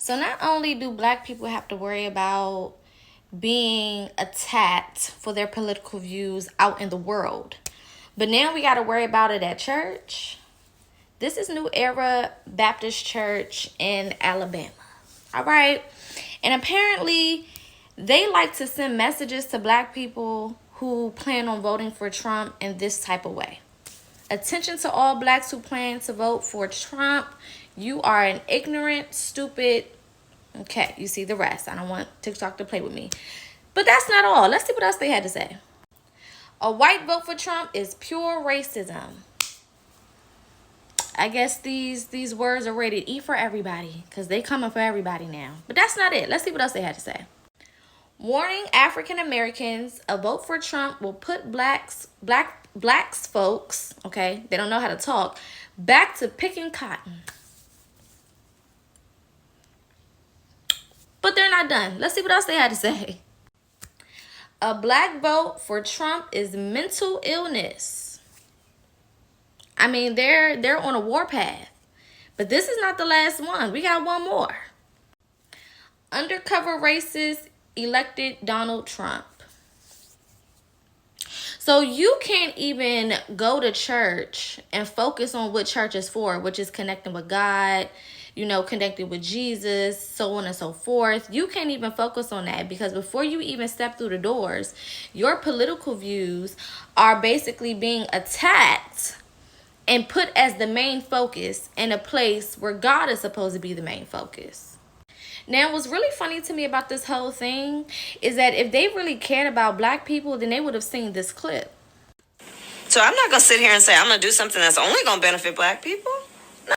So not only do black people have to worry about being attacked for their political views out in the world, but now we got to worry about it at church. This is New Era Baptist Church in Alabama. All right. And apparently they like to send messages to black people who plan on voting for Trump in this type of way. Attention to all blacks who plan to vote for Trump. You are an ignorant, stupid... Okay, you see the rest. I don't want TikTok to play with me. But that's not all. Let's see what else they had to say. A white vote for Trump is pure racism. I guess these words are rated E for everybody because they coming for everybody now. But that's not it. Let's see what else they had to say. Warning African Americans, a vote for Trump will put blacks folks, okay, they don't know how to talk, back to picking cotton. But they're not done. Let's see what else they had to say. A black vote for Trump is mental illness. I mean, they're on a warpath. But this is not the last one. We got one more. Undercover racist elected Donald Trump. So you can't even go to church and focus on what church is for, which is connecting with God, connected with Jesus, so on and so forth. You can't even focus on that because before you even step through the doors, your political views are basically being attacked and put as the main focus in a place where God is supposed to be the main focus. Now, what's really funny to me about this whole thing is that if they really cared about black people, then they would have seen this clip. So I'm not going to sit here and say I'm going to do something that's only going to benefit black people. No.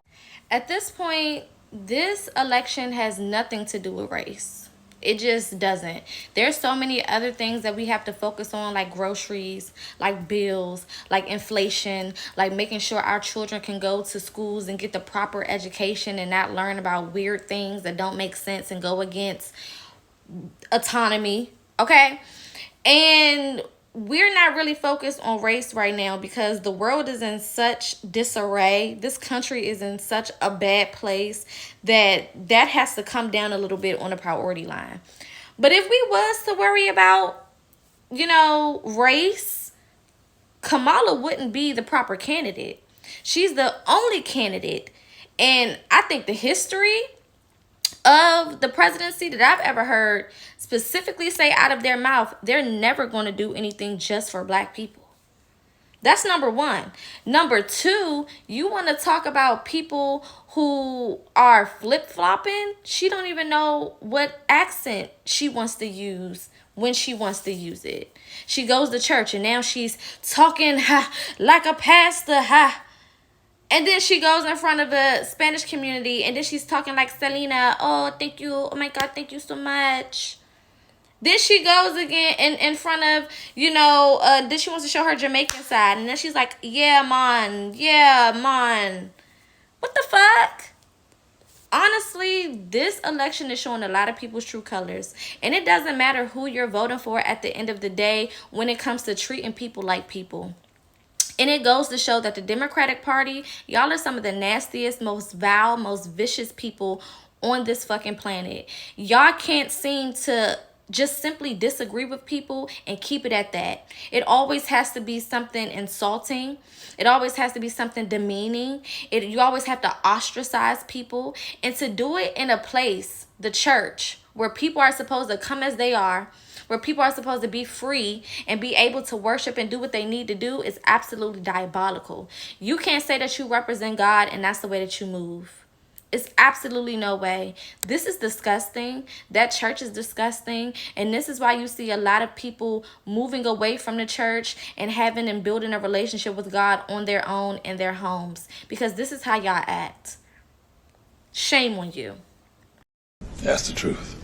At this point, this election has nothing to do with race. It just doesn't. There's so many other things that we have to focus on, like groceries, like bills, like inflation, like making sure our children can go to schools and get the proper education and not learn about weird things that don't make sense and go against autonomy, okay? And we're not really focused on race right now because the world is in such disarray. This country is in such a bad place that has to come down a little bit on the priority line. But if we was to worry about, race, Kamala wouldn't be the proper candidate. She's the only candidate. And I think the history of the presidency that I've ever heard specifically say out of their mouth, they're never going to do anything just for black people. That's number one. Number two, you want to talk about people who are flip-flopping? She don't even know what accent she wants to use when she wants to use it. She goes to church and now she's talking like a pastor. And then she goes in front of the Spanish community and then she's talking like Selena. Oh, thank you. Oh, my God, thank you so much. Then she goes again in front of, then she wants to show her Jamaican side. And then she's like, yeah, man. Yeah, man. What the fuck? Honestly, this election is showing a lot of people's true colors. And it doesn't matter who you're voting for at the end of the day when it comes to treating people like people. And it goes to show that the Democratic Party, y'all are some of the nastiest, most vile, most vicious people on this fucking planet. Y'all can't seem to just simply disagree with people and keep it at that. It always has to be something insulting. It always has to be something demeaning. You always have to ostracize people. And to do it in a place, the church, where people are supposed to come as they are, where people are supposed to be free and be able to worship and do what they need to do, is absolutely diabolical. You can't say that you represent God and that's the way that you move. It's absolutely no way. This is disgusting. That church is disgusting. And this is why you see a lot of people moving away from the church and having and building a relationship with God on their own in their homes. Because this is how y'all act. Shame on you. That's the truth.